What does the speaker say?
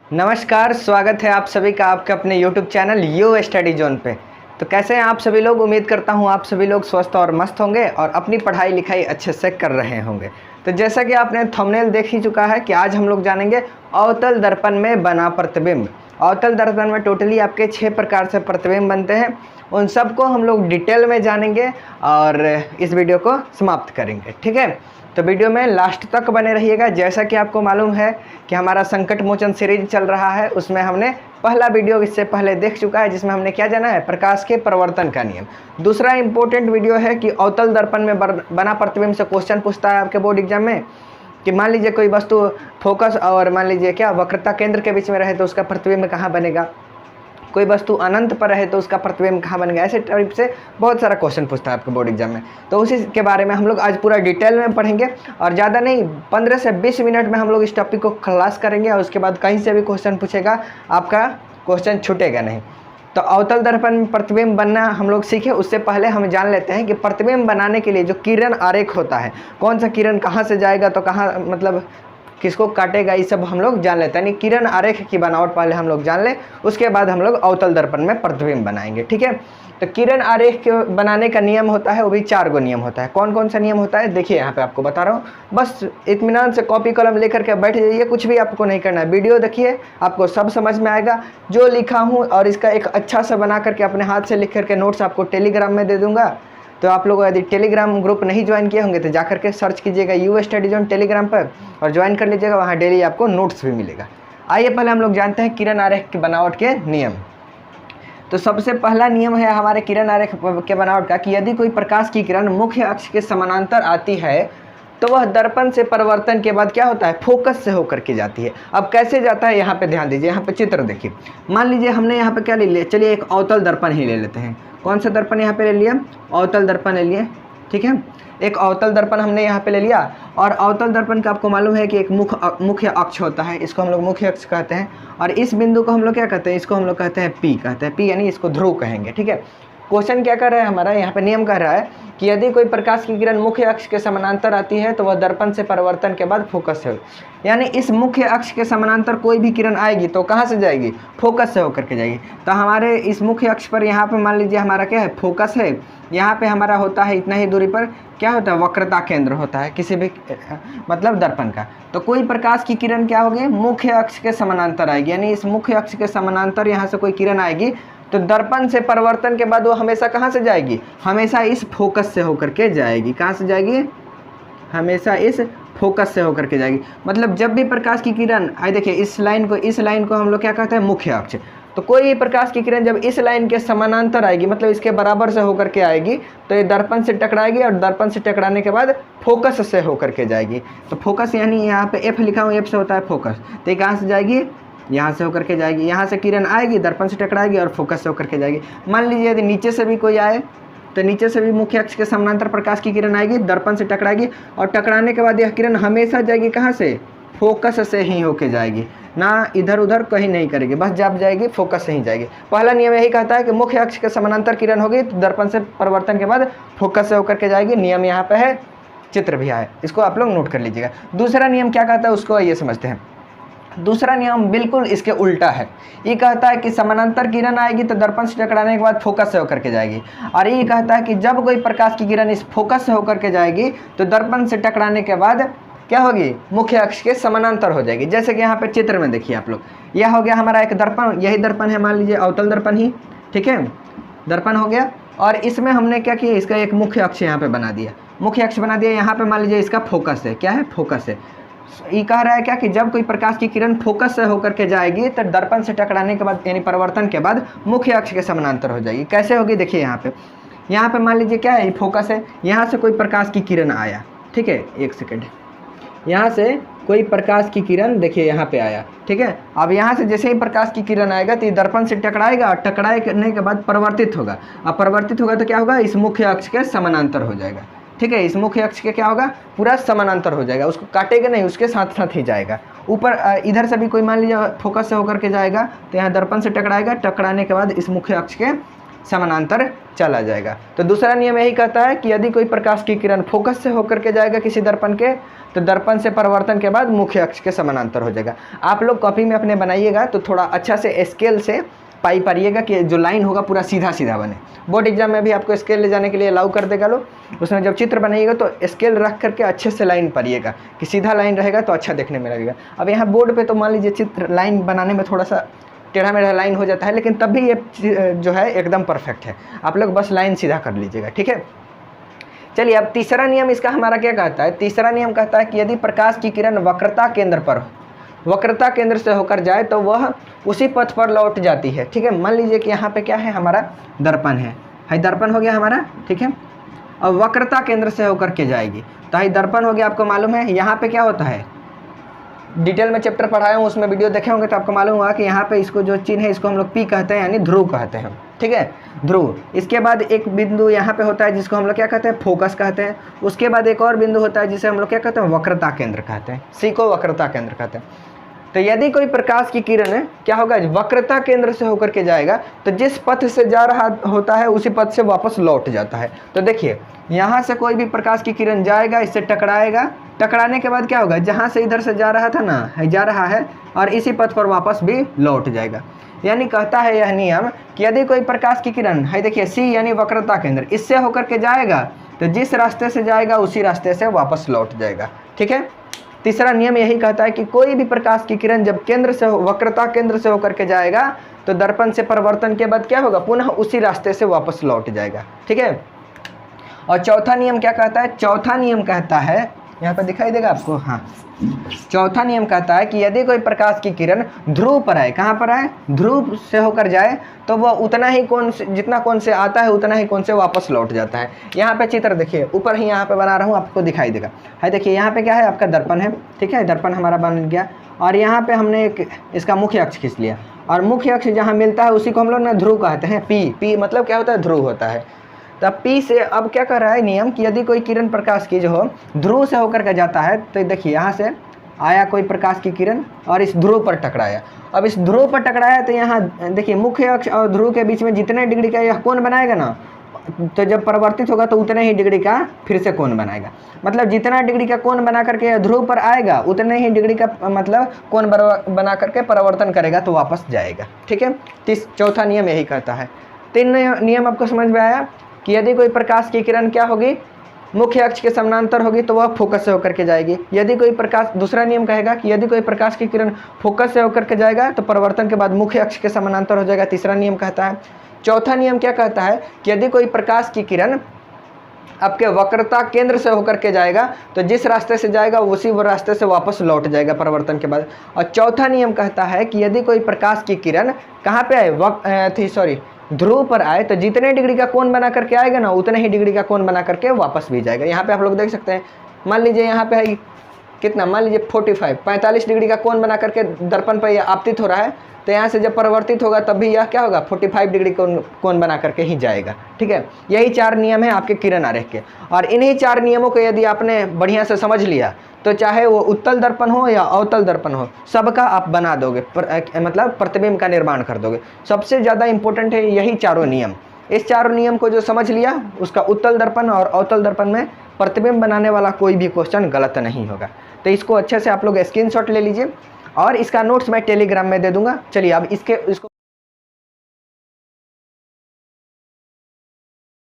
नमस्कार, स्वागत है आप सभी का आपके अपने YouTube channel you study zone पे। तो कैसे हैं आप सभी लोग। उम्मीद करता हूं आप सभी लोग स्वस्थ और मस्त होंगे और अपनी पढ़ाई लिखाई अच्छे से कर रहे होंगे। तो जैसा कि आपने थंबनेल देख ही चुका है कि आज हम लोग जानेंगे अवतल दर्पण में बना प्रतिबिंब। अवतल दर्पण में टोटली आपके 6 प्रकार से प्रतिबिंब बनते हैं। उन सबको हम लोग डिटेल में जानेंगे और इस वीडियो को समाप्त करेंगे, ठीक है। तो वीडियो में लास्ट तक बने रहिएगा। जैसा कि आपको मालूम है कि हमारा संकट मोचन सीरीज चल रहा है, उसमें हमने पहला वीडियो इससे पहले देख चुका है जिसमें हमने क्या जाना है, प्रकाश के प्रवर्तन का नियम। दूसरा इंपॉर्टेंट वीडियो है कि अवतल दर्पण में बना प्रतिबिंब से क्वेश्चन पूछता है आपके बोर्ड एग्जाम में कि मान लीजिए कोई वस्तु फोकस और मान लीजिए क्या वक्रता केंद्र के बीच में रहे तो उसका प्रतिबिंब कहाँ बनेगा, कोई वस्तु अनंत पर रहे तो उसका प्रतिबिंब कहाँ बनेगा। ऐसे टाइप से बहुत सारा क्वेश्चन पूछता है आपके बोर्ड एग्जाम में। तो उसी के बारे में हम लोग आज पूरा डिटेल में पढ़ेंगे और ज़्यादा नहीं 15 से 20 मिनट में हम लोग इस टॉपिक को खलास करेंगे और उसके बाद कहीं से भी क्वेश्चन पूछेगा, आपका क्वेश्चन छूटेगा नहीं। तो अवतल दर्पण में प्रतिबिंब बनना हम लोग सीखे, उससे पहले हम जान लेते हैं कि प्रतिबिंब बनाने के लिए जो किरण आरेख होता है, कौन सा किरण कहाँ से जाएगा तो कहाँ मतलब किसको काटेगा, ये सब हम लोग जान लेते हैं। यानी किरण आरेख की बनावट पहले हम लोग जान लें, उसके बाद हम लोग अवतल दर्पण में प्रतिबिंब बनाएंगे, ठीक है। तो किरण आरेख के बनाने का नियम होता है, वो भी 4 गो नियम होता है। कौन कौन सा नियम होता है देखिए यहाँ पे आपको बता रहा हूँ। बस इत्मीनान से कॉपी कलम लेकर के बैठ जाइए, कुछ भी आपको नहीं करना है। वीडियो देखिए, आपको सब समझ में आएगा जो लिखा हूँ, और इसका एक अच्छा सा बना करके अपने हाथ से लिख करके नोट्स आपको टेलीग्राम में दे दूँगा। तो आप लोग यदि टेलीग्राम ग्रुप नहीं ज्वाइन किए होंगे तो जा करके सर्च कीजिएगा यू स्टडी जोन टेलीग्राम पर और ज्वाइन कर लीजिएगा, वहाँ डेली आपको नोट्स भी मिलेगा। आइए पहले हम लोग जानते हैं किरण आरेख की बनावट के नियम। तो सबसे पहला नियम है हमारे किरण आरेख के बनावट का कि यदि कोई प्रकाश की किरण मुख्य अक्ष के समानांतर आती है तो वह दर्पण से परिवर्तन के बाद क्या होता है, फोकस से होकर के जाती है। अब कैसे जाता है यहाँ पे ध्यान दीजिए, यहाँ पे चित्र देखिए। मान लीजिए हमने यहाँ पे क्या ले लिया, चलिए एक अवतल दर्पण ही ले लेते हैं। कौन सा दर्पण यहाँ पे ले लिया, अवतल दर्पण ले लिए, ठीक है। एक अवतल दर्पण हमने यहाँ पे ले लिया और अवतल दर्पण का आपको मालूम है कि एक मुख्य अक्ष होता है, इसको हम लोग मुख्य अक्ष कहते हैं। और इस बिंदु को हम लोग क्या कहते हैं, इसको हम लोग कहते हैं पी कहते हैं, पी यानी इसको ध्रुव कहेंगे, ठीक है। क्वेश्चन क्या कर रहा है हमारा, यहाँ पे नियम कह रहा है कि यदि कोई प्रकाश की किरण मुख्य अक्ष के समानांतर आती है तो वह दर्पण से परिवर्तन के बाद फोकस से, यानी इस मुख्य अक्ष के समानांतर कोई भी किरण आएगी तो कहाँ से जाएगी, फोकस से होकर के जाएगी। तो हमारे इस मुख्य अक्ष पर यहाँ पे मान लीजिए हमारा क्या है, फोकस है। यहाँ पे हमारा होता है इतना ही दूरी पर क्या होता है, वक्रता केंद्र होता है किसी भी मतलब दर्पण का। तो कोई प्रकाश की किरण क्या होगी, मुख्य अक्ष के समानांतर आएगी, यानी इस मुख्य अक्ष के समानांतर यहाँ से कोई किरण आएगी तो दर्पण से परिवर्तन के बाद वो हमेशा कहाँ से जाएगी, हमेशा इस फोकस से होकर के जाएगी। कहाँ से जाएगी, हमेशा इस फोकस से होकर के जाएगी। मतलब जब भी प्रकाश की किरण आए, देखिए इस लाइन को हम लोग क्या कहते हैं, मुख्य अक्ष। तो कोई भी प्रकाश की किरण जब इस लाइन के समानांतर आएगी, मतलब इसके बराबर से होकर के आएगी, तो ये दर्पण से टकराएगी और दर्पण से टकराने के बाद फोकस से होकर के जाएगी। तो फोकस यानी यहाँ पे एफ लिखा हूँ, एफ से होता है फोकस। तो ये कहाँ से जाएगी, यहाँ से होकर के जाएगी। यहाँ से किरण आएगी, दर्पण से टकराएगी और फोकस से होकर के जाएगी। मान लीजिए यदि नीचे से भी कोई आए तो नीचे से भी मुख्य अक्ष के समानांतर प्रकाश की किरण आएगी, दर्पण से टकराएगी और टकराने के बाद यह किरण हमेशा जाएगी कहाँ से, फोकस से ही होके जाएगी, ना इधर उधर कहीं नहीं करेगी, बस जब जाएगी फोकस से ही जाएगी। पहला नियम यही कहता है कि मुख्य अक्ष के समानांतर किरण होगी तो दर्पण से परिवर्तन के बाद फोकस से होकर के जाएगी। नियम यहाँ पे है, चित्र भी है, इसको आप लोग नोट कर लीजिएगा। दूसरा नियम क्या कहता है उसको ये समझते हैं। दूसरा नियम बिल्कुल इसके उल्टा है। ये कहता है कि समानांतर किरण आएगी तो दर्पण से टकराने के बाद फोकस से होकर के जाएगी, और ये कहता है कि जब कोई प्रकाश की किरण इस फोकस से होकर के जाएगी तो दर्पण से टकराने के बाद क्या होगी, मुख्य अक्ष के समानांतर हो जाएगी। जैसे कि यहाँ पे चित्र में देखिए आप लोग, यह हो गया हमारा एक दर्पण, यही दर्पण है, मान लीजिए अवतल दर्पण ही, ठीक है, दर्पण हो गया। और इसमें हमने क्या किया, इसका एक मुख्य अक्ष यहाँ पे बना दिया, मुख्य अक्ष बना दिया। यहाँ पे मान लीजिए इसका फोकस है, क्या है, फोकस है। ये कह रहा है क्या कि जब कोई प्रकाश की किरण फोकस से होकर के जाएगी तो दर्पण से टकराने के बाद यानी परिवर्तन के बाद मुख्य अक्ष के समानांतर हो जाएगी। कैसे होगी देखिए, यहाँ पे मान लीजिए क्या है, फोकस है। यहाँ से कोई प्रकाश की किरण आया, ठीक है, एक सेकेंड, यहाँ से कोई प्रकाश की किरण देखिए यहाँ पे आया, ठीक है। अब यहाँ से जैसे ही प्रकाश की किरण आएगा तो ये दर्पण से टकराएगा और टकराने के बाद परिवर्तित होगा। अब परिवर्तित होगा तो क्या होगा, इस मुख्य अक्ष के समानांतर हो जाएगा, ठीक है। इस मुख्य अक्ष के क्या होगा, पूरा समानांतर हो जाएगा, उसको काटेगा नहीं, उसके साथ साथ ही जाएगा। ऊपर इधर से भी कोई मान लीजिए फोकस से होकर के जाएगा तो यहाँ दर्पण से टकराएगा, टकराने के बाद इस मुख्य अक्ष के समानांतर चला जाएगा। तो दूसरा नियम यही कहता है कि यदि कोई प्रकाश की किरण फोकस से होकर के जाएगा किसी दर्पण के, तो दर्पण से परावर्तन के बाद मुख्य अक्ष के समानांतर हो जाएगा। आप लोग कॉपी में अपने बनाइएगा तो थोड़ा अच्छा से स्केल से पाई पारिएगा कि जो लाइन होगा पूरा सीधा सीधा बने। बोर्ड एग्जाम में भी आपको स्केल ले जाने के लिए अलाउ कर देगा लोग। उसमें जब चित्र बनाइएगा तो स्केल रख करके अच्छे से लाइन पारिएगा कि सीधा लाइन रहेगा तो अच्छा देखने में लगेगा। अब यहाँ बोर्ड पे तो मान लीजिए चित्र लाइन बनाने में थोड़ा सा टेढ़ा मेढ़ा लाइन हो जाता है, लेकिन तब भी ये जो है एकदम परफेक्ट है। आप लोग बस लाइन सीधा कर लीजिएगा, ठीक है। चलिए अब तीसरा नियम इसका हमारा क्या कहता है। तीसरा नियम कहता है कि यदि प्रकाश की किरण वक्रता केंद्र पर हो, वक्रता केंद्र से होकर जाए तो वह उसी पथ पर लौट जाती है, ठीक है। मान लीजिए कि यहाँ पे क्या है, हमारा दर्पण है, हाई दर्पण हो गया हमारा, ठीक है। और वक्रता केंद्र से होकर के जाएगी तो हाई दर्पण हो गया, आपको मालूम है यहाँ पे क्या होता है, डिटेल में चैप्टर पढ़ाया हूँ, उसमें वीडियो देखे होंगे तो आपको मालूम होगा कि यहाँ पे इसको जो चिन्ह है इसको हम लोग पी कहते हैं, यानी ध्रुव कहते हैं, ठीक है, ध्रुव। इसके बाद एक बिंदु यहाँ पे होता है जिसको हम लोग क्या कहते हैं, फोकस कहते हैं। उसके बाद एक और बिंदु होता है जिसे हम लोग क्या कहते हैं, वक्रता केंद्र कहते हैं, सी को वक्रता केंद्र कहते हैं। तो यदि कोई प्रकाश की किरण क्या होगा, वक्रता केंद्र से होकर के जाएगा तो जिस पथ से जा रहा होता है उसी पथ से वापस लौट जाता है। तो देखिए यहाँ से कोई भी प्रकाश की किरण जाएगा, इससे टकराएगा, टकराने के बाद क्या होगा, जहाँ से इधर से जा रहा था ना, जा रहा है और इसी पथ पर वापस भी लौट जाएगा। यानी कहता है यह नियम कि यदि कोई प्रकाश की किरण है, देखिए सी यानी वक्रता केंद्र, इससे होकर के जाएगा तो जिस रास्ते से जाएगा उसी रास्ते से वापस लौट जाएगा, ठीक है। तीसरा नियम यही कहता है कि कोई भी प्रकाश की किरण जब केंद्र से वक्रता केंद्र से होकर के जाएगा तो दर्पण से परावर्तन के बाद क्या होगा, पुनः उसी रास्ते से वापस लौट जाएगा, ठीक है। और चौथा नियम क्या कहता है, चौथा नियम कहता है, यहाँ पर दिखाई देगा आपको, हाँ, चौथा नियम कहता है कि यदि कोई प्रकाश की किरण ध्रुव पर आए, कहाँ पर आए, ध्रुव से होकर जाए तो वह उतना ही कोण से, जितना कोण से आता है उतना ही कोण से वापस लौट जाता है। यहाँ पे चित्र देखिए, ऊपर ही यहाँ पे बना रहा हूँ, आपको दिखाई देगा, है देखिए यहाँ पे क्या है, आपका दर्पण है, ठीक है, दर्पण हमारा बन गया और यहाँ पे हमने एक इसका मुख्य अक्ष खींच लिया और मुख्य अक्ष जहाँ मिलता है उसी को हम लोग ना ध्रुव कहते हैं, पी मतलब क्या होता है, ध्रुव होता है। तब पी से अब क्या कर रहा है नियम कि यदि कोई किरण प्रकाश की जो हो ध्रुव से होकर के जाता है तो देखिए यहाँ से आया कोई प्रकाश की किरण और इस ध्रुव पर टकराया। अब इस ध्रुव पर टकराया तो यहाँ देखिए मुख्य अक्ष और ध्रुव के बीच में जितने डिग्री का यह कोण बनाएगा ना, तो जब परावर्तित होगा तो उतने ही डिग्री का फिर से कोण बनाएगा। मतलब जितना डिग्री का कोण बना करके यह ध्रुव पर आएगा उतने ही डिग्री का मतलब कोण बना करके परावर्तन करेगा तो वापस जाएगा, ठीक है। चौथा नियम यही कहता है। 3 नियम आपको समझ में आया कि यदि कोई प्रकाश की किरण क्या होगी, मुख्य अक्ष के समानांतर होगी तो वह फोकस से होकर के जाएगी। यदि कोई प्रकाश, दूसरा नियम कहेगा कि यदि कोई प्रकाश की किरण फोकस से होकर के जाएगा तो परावर्तन के बाद मुख्य अक्ष के समानांतर हो जाएगा, तीसरा नियम कहता है। चौथा नियम क्या कहता है कि यदि कोई प्रकाश की किरण आपके वक्रता केंद्र से होकर के जाएगा तो जिस रास्ते से जाएगा उसी वो रास्ते से वापस लौट जाएगा परावर्तन के बाद। और चौथा नियम कहता है कि यदि कोई प्रकाश की किरण कहाँ पे आए, ध्रुव पर आए तो जितने डिग्री का कोण बना करके आएगा ना उतने ही डिग्री का कोण बना करके वापस भी जाएगा। यहाँ पे आप लोग देख सकते हैं, मान लीजिए यहाँ पे है कितना, मान लीजिए 45 डिग्री का कोण बना करके दर्पण पर यह आपतित हो रहा है, तो यहाँ से जब परावर्तित होगा तब भी यह क्या होगा, 45 डिग्री कोण बना करके ही जाएगा, ठीक है। यही 4 नियम है आपके किरण आरेख के, और इन्हीं 4 नियमों को यदि आपने बढ़िया से समझ लिया तो चाहे वो उत्तल दर्पण हो या अवतल दर्पण हो, सबका आप बना दोगे, मतलब प्रतिबिंब का निर्माण कर दोगे। सबसे ज़्यादा इंपॉर्टेंट है यही 4 नियम। इस 4 नियम को जो समझ लिया उसका उत्तल दर्पण और अवतल दर्पण में प्रतिबिंब बनाने वाला कोई भी क्वेश्चन गलत नहीं होगा। तो इसको अच्छे से आप लोग स्क्रीनशॉट ले लीजिए और इसका नोट्स मैं टेलीग्राम में दे दूंगा। चलिए अब इसको